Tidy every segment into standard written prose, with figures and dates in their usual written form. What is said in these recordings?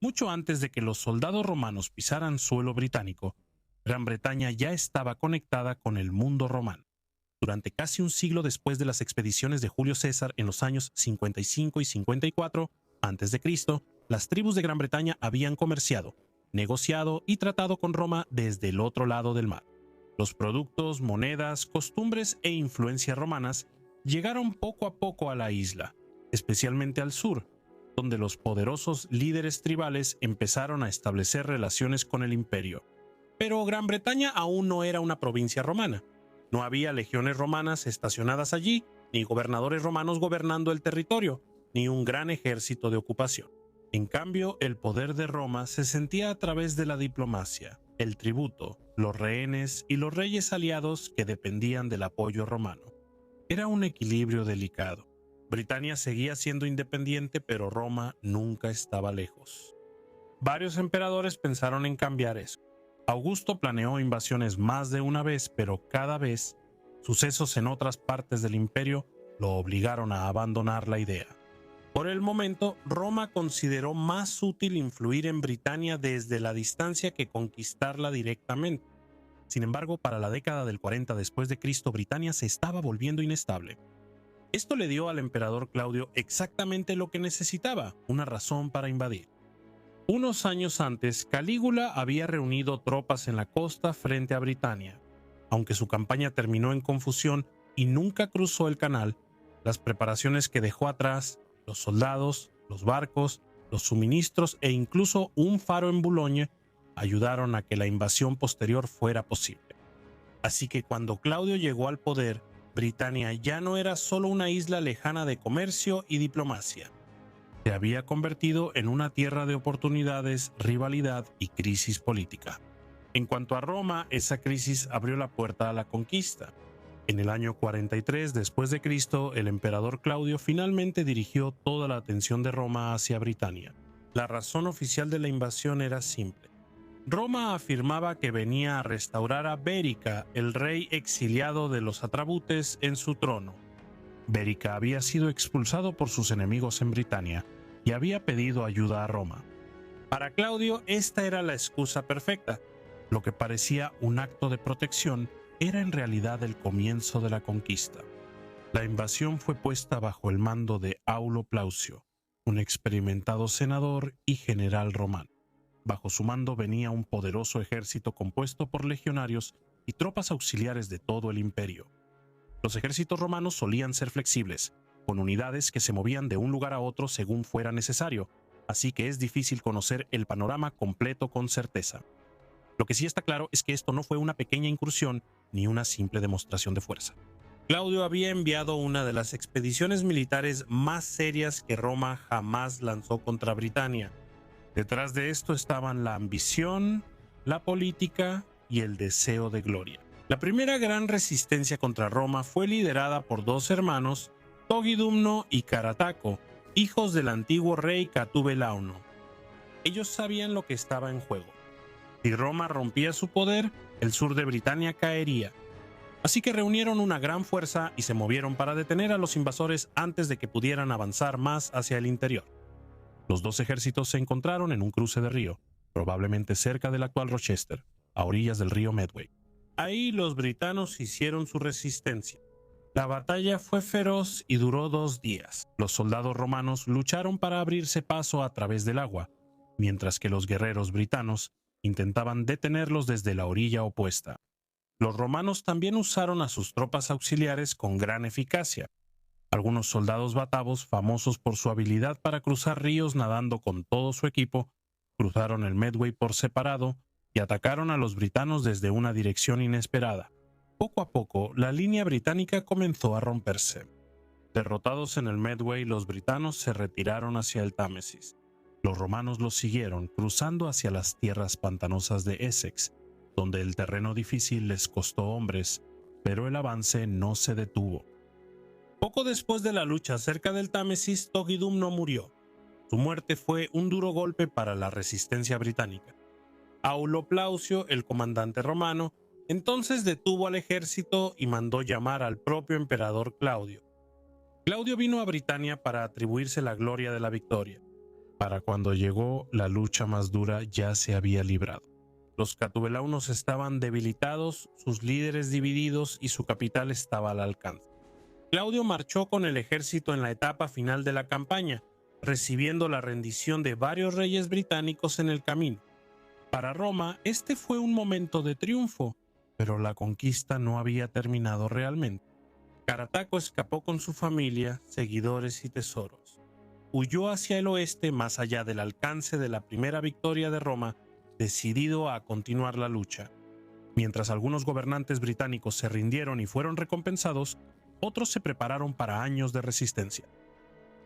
Mucho antes de que los soldados romanos pisaran suelo británico, Gran Bretaña ya estaba conectada con el mundo romano. Durante casi un siglo después de las expediciones de Julio César en los años 55 y 54 a.C., las tribus de Gran Bretaña habían comerciado, negociado y tratado con Roma desde el otro lado del mar. Los productos, monedas, costumbres e influencias romanas llegaron poco a poco a la isla, especialmente al sur, donde los poderosos líderes tribales empezaron a establecer relaciones con el imperio. Pero Gran Bretaña aún no era una provincia romana. No había legiones romanas estacionadas allí, ni gobernadores romanos gobernando el territorio, ni un gran ejército de ocupación. En cambio, el poder de Roma se sentía a través de la diplomacia, el tributo, los rehenes y los reyes aliados que dependían del apoyo romano. Era un equilibrio delicado. Britania seguía siendo independiente, pero Roma nunca estaba lejos. Varios emperadores pensaron en cambiar eso. Augusto planeó invasiones más de una vez, pero cada vez sucesos en otras partes del imperio lo obligaron a abandonar la idea. Por el momento, Roma consideró más útil influir en Britania desde la distancia que conquistarla directamente. Sin embargo, para la década del 40 después de Cristo, Britania se estaba volviendo inestable. Esto le dio al emperador Claudio exactamente lo que necesitaba, una razón para invadir. Unos años antes, Calígula había reunido tropas en la costa frente a Britania. Aunque su campaña terminó en confusión y nunca cruzó el canal, las preparaciones que dejó atrás, los soldados, los barcos, los suministros e incluso un faro en Boulogne ayudaron a que la invasión posterior fuera posible. Así que cuando Claudio llegó al poder, Britania ya no era solo una isla lejana de comercio y diplomacia. Se había convertido en una tierra de oportunidades, rivalidad y crisis política. En cuanto a Roma, esa crisis abrió la puerta a la conquista. En el año 43 después de Cristo, el emperador Claudio finalmente dirigió toda la atención de Roma hacia Britania. La razón oficial de la invasión era simple. Roma afirmaba que venía a restaurar a Bérica, el rey exiliado de los Atrabutes, en su trono. Bérica había sido expulsado por sus enemigos en Britania y había pedido ayuda a Roma. Para Claudio, esta era la excusa perfecta. Lo que parecía un acto de protección era en realidad el comienzo de la conquista. La invasión fue puesta bajo el mando de Aulo Plaucio, un experimentado senador y general romano. Bajo su mando venía un poderoso ejército compuesto por legionarios y tropas auxiliares de todo el imperio. Los ejércitos romanos solían ser flexibles, con unidades que se movían de un lugar a otro según fuera necesario, así que es difícil conocer el panorama completo con certeza. Lo que sí está claro es que esto no fue una pequeña incursión ni una simple demostración de fuerza. Claudio había enviado una de las expediciones militares más serias que Roma jamás lanzó contra Britania. Detrás de esto estaban la ambición, la política y el deseo de gloria. La primera gran resistencia contra Roma fue liderada por dos hermanos, Togidumno y Carataco, hijos del antiguo rey Catubelauno. Ellos sabían lo que estaba en juego. Si Roma rompía su poder, el sur de Britania caería. Así que reunieron una gran fuerza y se movieron para detener a los invasores antes de que pudieran avanzar más hacia el interior. Los dos ejércitos se encontraron en un cruce de río, probablemente cerca del actual Rochester, a orillas del río Medway. Ahí los britanos hicieron su resistencia. La batalla fue feroz y duró 2 días. Los soldados romanos lucharon para abrirse paso a través del agua, mientras que los guerreros britanos intentaban detenerlos desde la orilla opuesta. Los romanos también usaron a sus tropas auxiliares con gran eficacia. Algunos soldados batavos, famosos por su habilidad para cruzar ríos nadando con todo su equipo, cruzaron el Medway por separado y atacaron a los britanos desde una dirección inesperada. Poco a poco, la línea británica comenzó a romperse. Derrotados en el Medway, los britanos se retiraron hacia el Támesis. Los romanos los siguieron, cruzando hacia las tierras pantanosas de Essex, donde el terreno difícil les costó hombres, pero el avance no se detuvo. Poco después de la lucha cerca del Támesis, Togidumno murió. Su muerte fue un duro golpe para la resistencia británica. Aulo Plaucio, el comandante romano, entonces detuvo al ejército y mandó llamar al propio emperador Claudio. Claudio vino a Britania para atribuirse la gloria de la victoria. Para cuando llegó, la lucha más dura ya se había librado. Los catubelaunos estaban debilitados, sus líderes divididos y su capital estaba al alcance. Claudio marchó con el ejército en la etapa final de la campaña, recibiendo la rendición de varios reyes británicos en el camino. Para Roma, este fue un momento de triunfo, pero la conquista no había terminado realmente. Carataco escapó con su familia, seguidores y tesoros. Huyó hacia el oeste más allá del alcance de la primera victoria de Roma, decidido a continuar la lucha. Mientras algunos gobernantes británicos se rindieron y fueron recompensados, otros se prepararon para años de resistencia.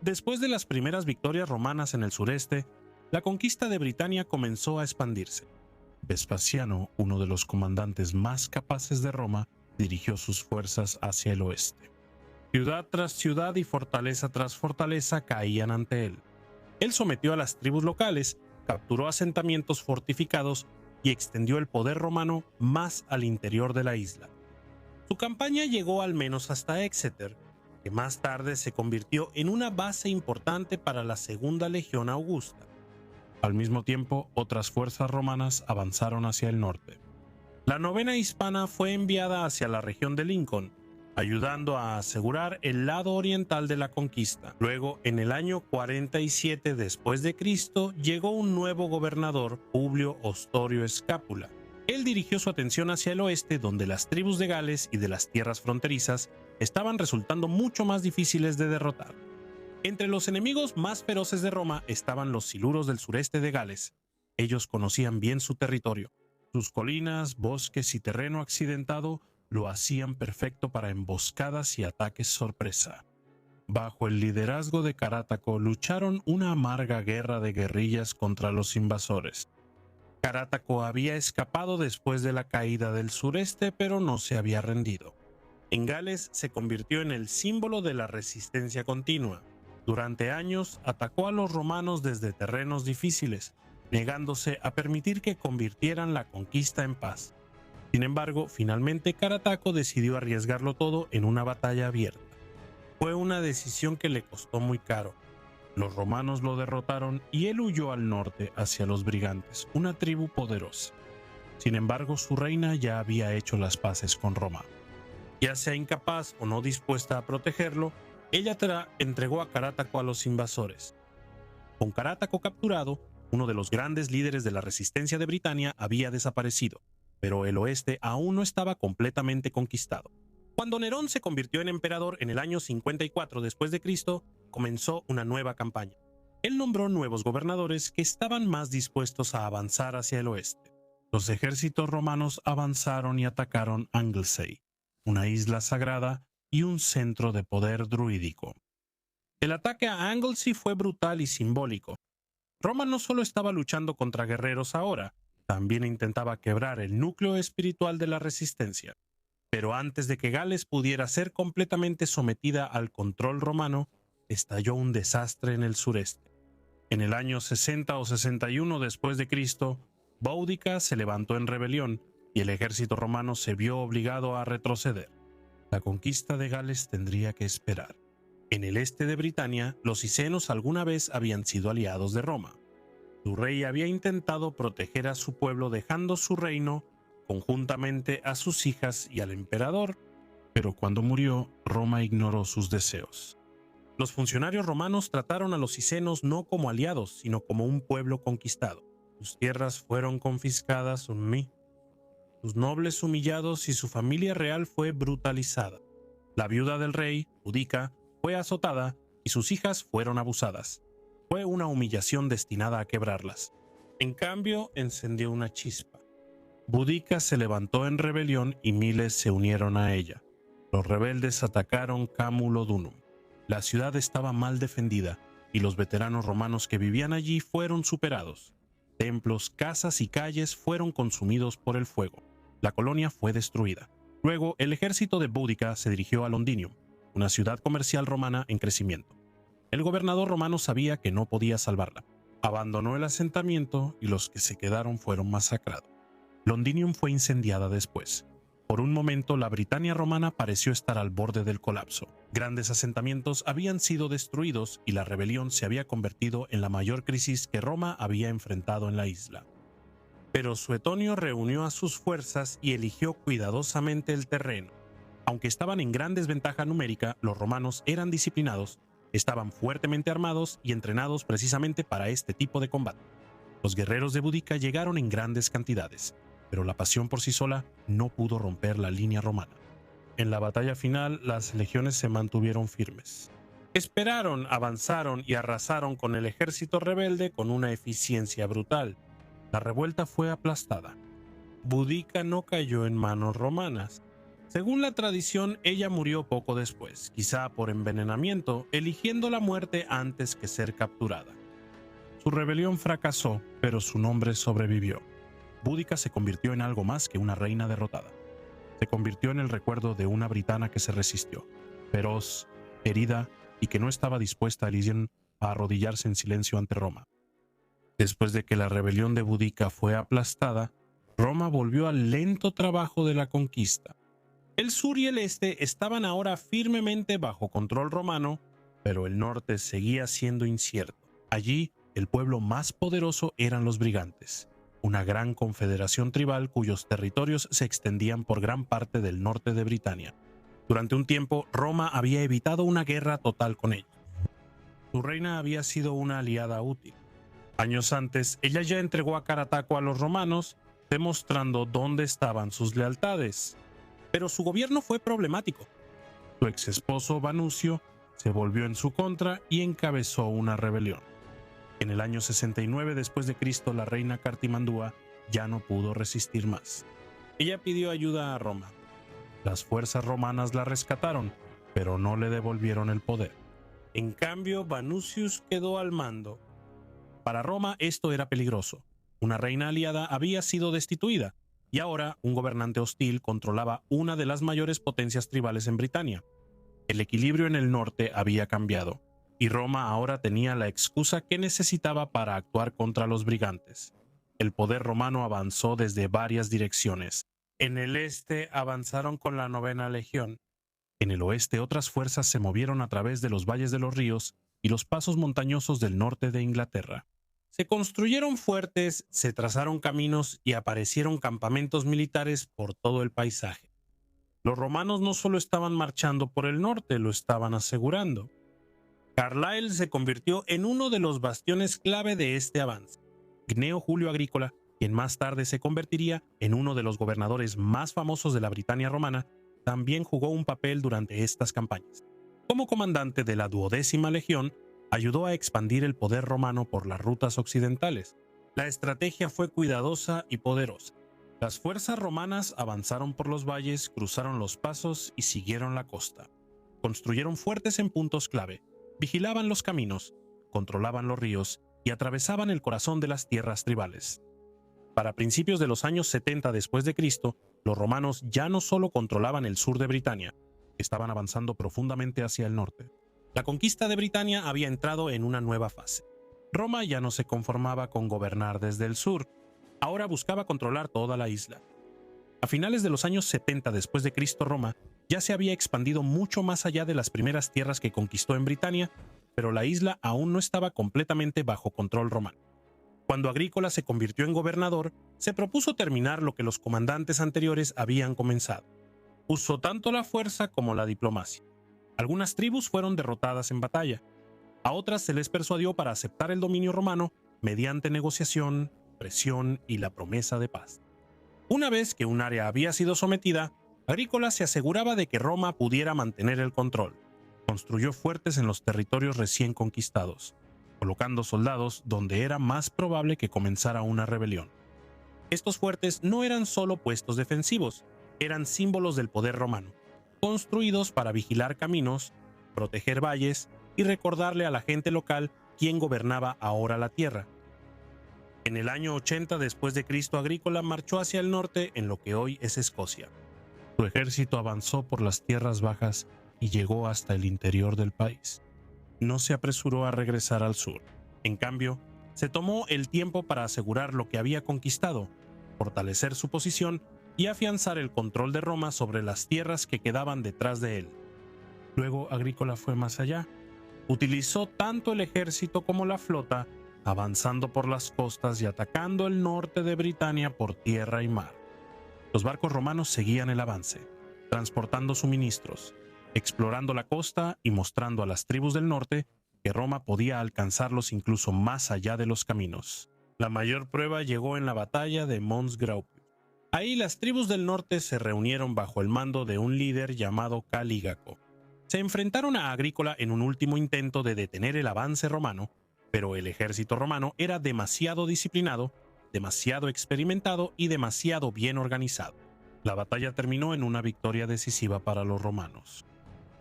Después de las primeras victorias romanas en el sureste, la conquista de Britania comenzó a expandirse. Vespasiano, uno de los comandantes más capaces de Roma, dirigió sus fuerzas hacia el oeste. Ciudad tras ciudad y fortaleza tras fortaleza caían ante él. Él sometió a las tribus locales, capturó asentamientos fortificados y extendió el poder romano más al interior de la isla. Su campaña llegó al menos hasta Exeter, que más tarde se convirtió en una base importante para la Segunda Legión Augusta. Al mismo tiempo, otras fuerzas romanas avanzaron hacia el norte. La novena hispana fue enviada hacia la región de Lincoln, ayudando a asegurar el lado oriental de la conquista. Luego, en el año 47 después de Cristo, llegó un nuevo gobernador, Publio Hostorio Escápula. Él dirigió su atención hacia el oeste, donde las tribus de Gales y de las tierras fronterizas estaban resultando mucho más difíciles de derrotar. Entre los enemigos más feroces de Roma estaban los siluros del sureste de Gales. Ellos conocían bien su territorio. Sus colinas, bosques y terreno accidentado lo hacían perfecto para emboscadas y ataques sorpresa. Bajo el liderazgo de Carataco lucharon una amarga guerra de guerrillas contra los invasores. Carataco había escapado después de la caída del sureste, pero no se había rendido. En Gales se convirtió en el símbolo de la resistencia continua. Durante años atacó a los romanos desde terrenos difíciles, negándose a permitir que convirtieran la conquista en paz. Sin embargo, finalmente Carataco decidió arriesgarlo todo en una batalla abierta. Fue una decisión que le costó muy caro. Los romanos lo derrotaron y él huyó al norte hacia los brigantes, una tribu poderosa. Sin embargo, su reina ya había hecho las paces con Roma. Ya sea incapaz o no dispuesta a protegerlo, ella entregó a Carataco a los invasores. Con Carataco capturado, uno de los grandes líderes de la resistencia de Britania había desaparecido, pero el oeste aún no estaba completamente conquistado. Cuando Nerón se convirtió en emperador en el año 54 después de Cristo, comenzó una nueva campaña. Él nombró nuevos gobernadores que estaban más dispuestos a avanzar hacia el oeste. Los ejércitos romanos avanzaron y atacaron Anglesey, una isla sagrada y un centro de poder druídico. El ataque a Anglesey fue brutal y simbólico. Roma no solo estaba luchando contra guerreros ahora, también intentaba quebrar el núcleo espiritual de la resistencia. Pero antes de que Gales pudiera ser completamente sometida al control romano, estalló un desastre en el sureste. En el año 60 o 61 después de Cristo, Boudica se levantó en rebelión y el ejército romano se vio obligado a retroceder. La conquista de Gales tendría que esperar. En el este de Britania, los cicenos alguna vez habían sido aliados de Roma. Su rey había intentado proteger a su pueblo dejando su reino conjuntamente a sus hijas y al emperador, pero cuando murió, Roma ignoró sus deseos. Los funcionarios romanos trataron a los cicenos no como aliados, sino como un pueblo conquistado. Sus tierras fueron confiscadas, sus nobles humillados y su familia real fue brutalizada. La viuda del rey, Boudica, fue azotada y sus hijas fueron abusadas. Fue una humillación destinada a quebrarlas. En cambio, encendió una chispa. Boudica se levantó en rebelión y miles se unieron a ella. Los rebeldes atacaron Camulodunum. La ciudad estaba mal defendida y los veteranos romanos que vivían allí fueron superados. Templos, casas y calles fueron consumidos por el fuego. La colonia fue destruida. Luego, el ejército de Boudica se dirigió a Londinium, una ciudad comercial romana en crecimiento. El gobernador romano sabía que no podía salvarla. Abandonó el asentamiento y los que se quedaron fueron masacrados. Londinium fue incendiada después. Por un momento, la Britania romana pareció estar al borde del colapso. Grandes asentamientos habían sido destruidos y la rebelión se había convertido en la mayor crisis que Roma había enfrentado en la isla. Pero Suetonio reunió a sus fuerzas y eligió cuidadosamente el terreno. Aunque estaban en gran desventaja numérica, los romanos eran disciplinados, estaban fuertemente armados y entrenados precisamente para este tipo de combate. Los guerreros de Boudica llegaron en grandes cantidades, pero la pasión por sí sola no pudo romper la línea romana. En la batalla final, las legiones se mantuvieron firmes. Esperaron, avanzaron y arrasaron con el ejército rebelde con una eficiencia brutal. La revuelta fue aplastada. Boudica no cayó en manos romanas. Según la tradición, ella murió poco después, quizá por envenenamiento, eligiendo la muerte antes que ser capturada. Su rebelión fracasó, pero su nombre sobrevivió. Boudica se convirtió en algo más que una reina derrotada. Se convirtió en el recuerdo de una britana que se resistió, feroz, herida y que no estaba dispuesta a arrodillarse en silencio ante Roma. Después de que la rebelión de Boudica fue aplastada, Roma volvió al lento trabajo de la conquista. El sur y el este estaban ahora firmemente bajo control romano, pero el norte seguía siendo incierto. Allí, el pueblo más poderoso eran los brigantes, una gran confederación tribal cuyos territorios se extendían por gran parte del norte de Britania. Durante un tiempo, Roma había evitado una guerra total con ellos. Su reina había sido una aliada útil. Años antes, ella ya entregó a Carataco a los romanos, demostrando dónde estaban sus lealtades. Pero su gobierno fue problemático. Su ex esposo Vanucio se volvió en su contra y encabezó una rebelión. En el año 69 después de Cristo, la reina Cartimandúa ya no pudo resistir más. Ella pidió ayuda a Roma. Las fuerzas romanas la rescataron, pero no le devolvieron el poder. En cambio, Vanucius quedó al mando. Para Roma esto era peligroso. Una reina aliada había sido destituida, y ahora un gobernante hostil controlaba una de las mayores potencias tribales en Britania. El equilibrio en el norte había cambiado, y Roma ahora tenía la excusa que necesitaba para actuar contra los brigantes. El poder romano avanzó desde varias direcciones. En el este avanzaron con la 9ª Legión. En el oeste otras fuerzas se movieron a través de los valles de los ríos y los pasos montañosos del norte de Inglaterra. Se construyeron fuertes, se trazaron caminos y aparecieron campamentos militares por todo el paisaje. Los romanos no solo estaban marchando por el norte, lo estaban asegurando. Carlisle se convirtió en uno de los bastiones clave de este avance. Gneo Julio Agrícola, quien más tarde se convertiría en uno de los gobernadores más famosos de la Britania romana, también jugó un papel durante estas campañas. Como comandante de la 12ª Legión, ayudó a expandir el poder romano por las rutas occidentales. La estrategia fue cuidadosa y poderosa. Las fuerzas romanas avanzaron por los valles, cruzaron los pasos y siguieron la costa. Construyeron fuertes en puntos clave, vigilaban los caminos, controlaban los ríos y atravesaban el corazón de las tierras tribales. Para principios de los años 70 después de Cristo, los romanos ya no solo controlaban el sur de Britania, estaban avanzando profundamente hacia el norte. La conquista de Britania había entrado en una nueva fase. Roma ya no se conformaba con gobernar desde el sur, ahora buscaba controlar toda la isla. A finales de los años 70 después de Cristo, Roma ya se había expandido mucho más allá de las primeras tierras que conquistó en Britania, pero la isla aún no estaba completamente bajo control romano. Cuando Agrícola se convirtió en gobernador, se propuso terminar lo que los comandantes anteriores habían comenzado. Usó tanto la fuerza como la diplomacia. Algunas tribus fueron derrotadas en batalla. A otras se les persuadió para aceptar el dominio romano mediante negociación, presión y la promesa de paz. Una vez que un área había sido sometida, Agrícola se aseguraba de que Roma pudiera mantener el control. Construyó fuertes en los territorios recién conquistados, colocando soldados donde era más probable que comenzara una rebelión. Estos fuertes no eran solo puestos defensivos, eran símbolos del poder romano, construidos para vigilar caminos, proteger valles y recordarle a la gente local quién gobernaba ahora la tierra. En el año 80 después de Cristo, Agrícola marchó hacia el norte en lo que hoy es Escocia. Su ejército avanzó por las tierras bajas y llegó hasta el interior del país. No se apresuró a regresar al sur. En cambio, se tomó el tiempo para asegurar lo que había conquistado, fortalecer su posición y afianzar el control de Roma sobre las tierras que quedaban detrás de él. Luego Agrícola fue más allá. Utilizó tanto el ejército como la flota, avanzando por las costas y atacando el norte de Britania por tierra y mar. Los barcos romanos seguían el avance, transportando suministros, explorando la costa y mostrando a las tribus del norte que Roma podía alcanzarlos incluso más allá de los caminos. La mayor prueba llegó en la batalla de Mons Graupius. Ahí las tribus del norte se reunieron bajo el mando de un líder llamado Calígaco. Se enfrentaron a Agrícola en un último intento de detener el avance romano, pero el ejército romano era demasiado disciplinado, demasiado experimentado y demasiado bien organizado. La batalla terminó en una victoria decisiva para los romanos.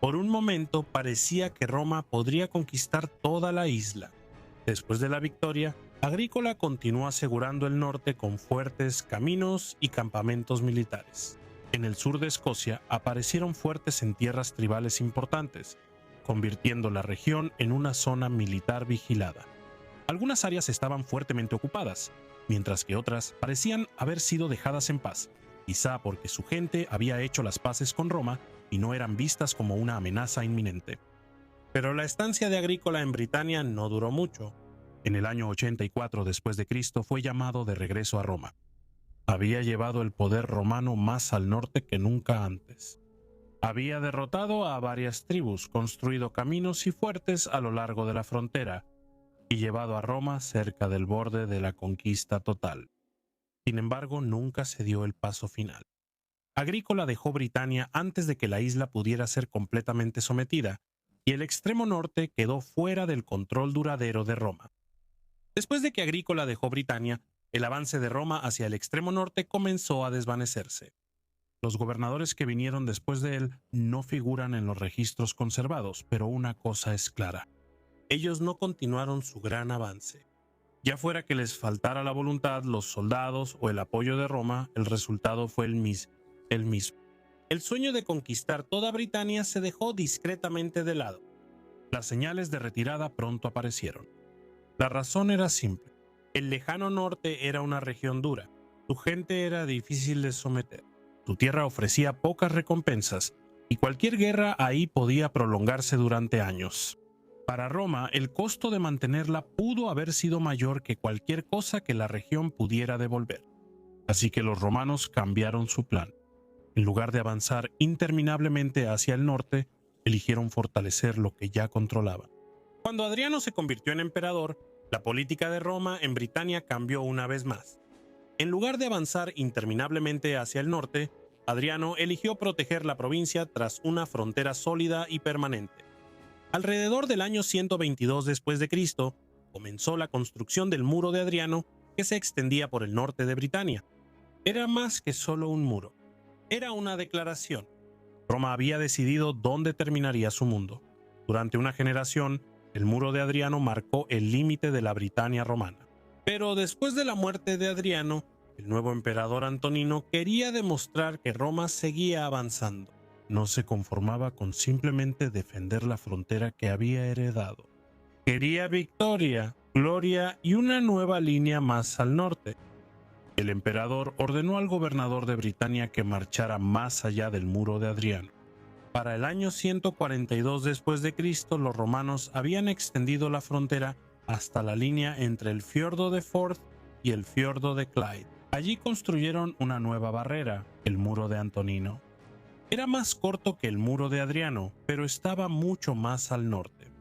Por un momento parecía que Roma podría conquistar toda la isla. Después de la victoria, Agrícola continuó asegurando el norte con fuertes caminos y campamentos militares. En el sur de Escocia aparecieron fuertes en tierras tribales importantes, convirtiendo la región en una zona militar vigilada. Algunas áreas estaban fuertemente ocupadas, mientras que otras parecían haber sido dejadas en paz, quizá porque su gente había hecho las paces con Roma y no eran vistas como una amenaza inminente. Pero la estancia de Agrícola en Britania no duró mucho. En el año 84 después de Cristo fue llamado de regreso a Roma. Había llevado el poder romano más al norte que nunca antes. Había derrotado a varias tribus, construido caminos y fuertes a lo largo de la frontera y llevado a Roma cerca del borde de la conquista total. Sin embargo, nunca se dio el paso final. Agrícola dejó Britania antes de que la isla pudiera ser completamente sometida, y el extremo norte quedó fuera del control duradero de Roma. Después de que Agrícola dejó Britania, el avance de Roma hacia el extremo norte comenzó a desvanecerse. Los gobernadores que vinieron después de él no figuran en los registros conservados, pero una cosa es clara: ellos no continuaron su gran avance. Ya fuera que les faltara la voluntad, los soldados o el apoyo de Roma, el resultado fue el mismo. El sueño de conquistar toda Britania se dejó discretamente de lado. Las señales de retirada pronto aparecieron. La razón era simple. El lejano norte era una región dura. Su gente era difícil de someter. Su tierra ofrecía pocas recompensas y cualquier guerra ahí podía prolongarse durante años. Para Roma, el costo de mantenerla pudo haber sido mayor que cualquier cosa que la región pudiera devolver. Así que los romanos cambiaron su plan. En lugar de avanzar interminablemente hacia el norte, eligieron fortalecer lo que ya controlaban. Cuando Adriano se convirtió en emperador, la política de Roma en Britania cambió una vez más. En lugar de avanzar interminablemente hacia el norte, Adriano eligió proteger la provincia tras una frontera sólida y permanente. Alrededor del año 122 después de Cristo, comenzó la construcción del muro de Adriano, que se extendía por el norte de Britania. Era más que solo un muro. Era una declaración. Roma había decidido dónde terminaría su mundo. Durante una generación, el muro de Adriano marcó el límite de la Britania romana. Pero después de la muerte de Adriano, el nuevo emperador Antonino quería demostrar que Roma seguía avanzando. No se conformaba con simplemente defender la frontera que había heredado. Quería victoria, gloria y una nueva línea más al norte. El emperador ordenó al gobernador de Britania que marchara más allá del muro de Adriano. Para el año 142 después de Cristo, los romanos habían extendido la frontera hasta la línea entre el fiordo de Forth y el fiordo de Clyde. Allí construyeron una nueva barrera, el muro de Antonino. Era más corto que el muro de Adriano, pero estaba mucho más al norte.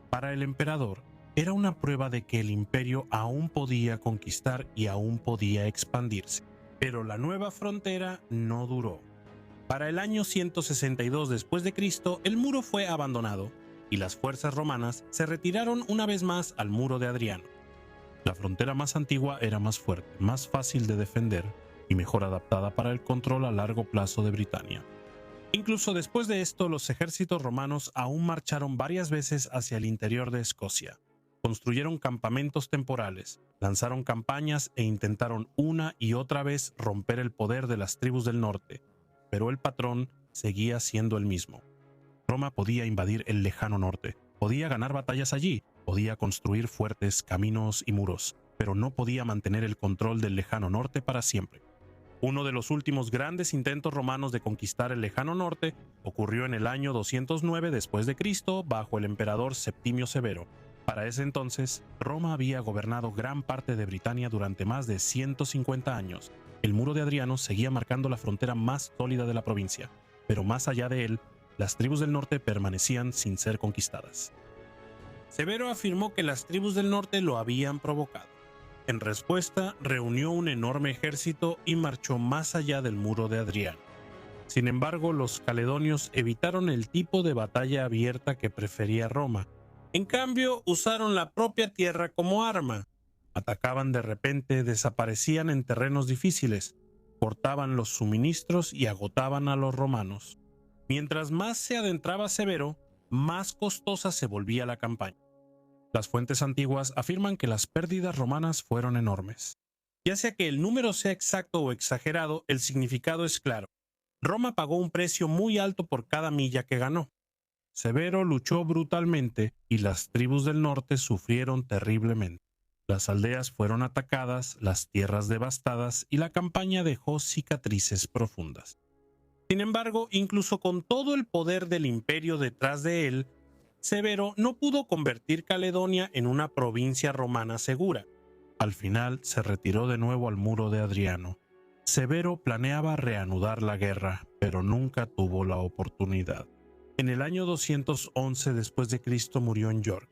Para el emperador, era una prueba de que el imperio aún podía conquistar y aún podía expandirse. Pero la nueva frontera no duró. Para el año 162 después de Cristo, el muro fue abandonado y las fuerzas romanas se retiraron una vez más al muro de Adriano. La frontera más antigua era más fuerte, más fácil de defender y mejor adaptada para el control a largo plazo de Britania. Incluso después de esto, los ejércitos romanos aún marcharon varias veces hacia el interior de Escocia. Construyeron campamentos temporales, lanzaron campañas e intentaron una y otra vez romper el poder de las tribus del norte, pero el patrón seguía siendo el mismo. Roma podía invadir el lejano norte, podía ganar batallas allí, podía construir fuertes caminos y muros, pero no podía mantener el control del lejano norte para siempre. Uno de los últimos grandes intentos romanos de conquistar el lejano norte ocurrió en el año 209 después de Cristo bajo el emperador Septimio Severo. Para ese entonces, Roma había gobernado gran parte de Britania durante más de 150 años. El muro de Adriano seguía marcando la frontera más sólida de la provincia, pero más allá de él, las tribus del norte permanecían sin ser conquistadas. Severo afirmó que las tribus del norte lo habían provocado. En respuesta, reunió un enorme ejército y marchó más allá del muro de Adriano. Sin embargo, los caledonios evitaron el tipo de batalla abierta que prefería Roma. En cambio, usaron la propia tierra como arma. Atacaban de repente, desaparecían en terrenos difíciles, cortaban los suministros y agotaban a los romanos. Mientras más se adentraba Severo, más costosa se volvía la campaña. Las fuentes antiguas afirman que las pérdidas romanas fueron enormes. Ya sea que el número sea exacto o exagerado, el significado es claro. Roma pagó un precio muy alto por cada milla que ganó. Severo luchó brutalmente y las tribus del norte sufrieron terriblemente. Las aldeas fueron atacadas, las tierras devastadas y la campaña dejó cicatrices profundas. Sin embargo, incluso con todo el poder del imperio detrás de él, Severo no pudo convertir Caledonia en una provincia romana segura. Al final se retiró de nuevo al muro de Adriano. Severo planeaba reanudar la guerra, pero nunca tuvo la oportunidad. En el año 211 después de Cristo murió en York.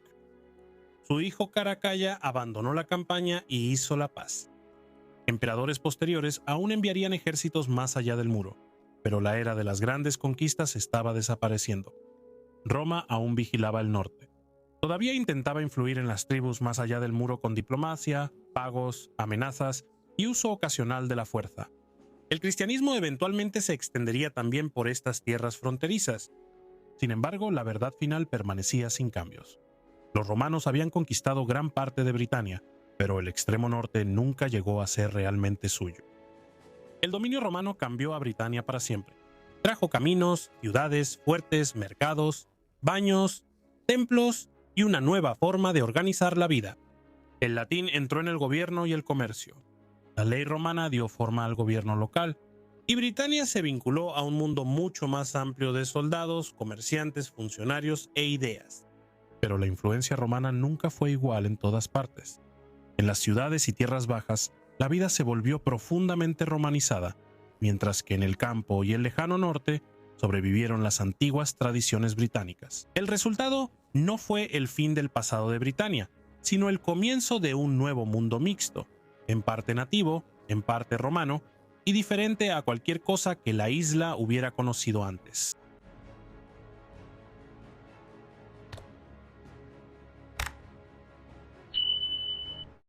Su hijo Caracalla abandonó la campaña y hizo la paz. Emperadores posteriores aún enviarían ejércitos más allá del muro, pero la era de las grandes conquistas estaba desapareciendo. Roma aún vigilaba el norte. Todavía intentaba influir en las tribus más allá del muro con diplomacia, pagos, amenazas y uso ocasional de la fuerza. El cristianismo eventualmente se extendería también por estas tierras fronterizas. Sin embargo, la verdad final permanecía sin cambios. Los romanos habían conquistado gran parte de Britania, pero el extremo norte nunca llegó a ser realmente suyo. El dominio romano cambió a Britania para siempre. Trajo caminos, ciudades, fuertes, mercados, baños, templos y una nueva forma de organizar la vida. El latín entró en el gobierno y el comercio. La ley romana dio forma al gobierno local, y Britania se vinculó a un mundo mucho más amplio de soldados, comerciantes, funcionarios e ideas. Pero la influencia romana nunca fue igual en todas partes. En las ciudades y tierras bajas, la vida se volvió profundamente romanizada, mientras que en el campo y el lejano norte sobrevivieron las antiguas tradiciones británicas. El resultado no fue el fin del pasado de Britania, sino el comienzo de un nuevo mundo mixto, en parte nativo, en parte romano, y diferente a cualquier cosa que la isla hubiera conocido antes.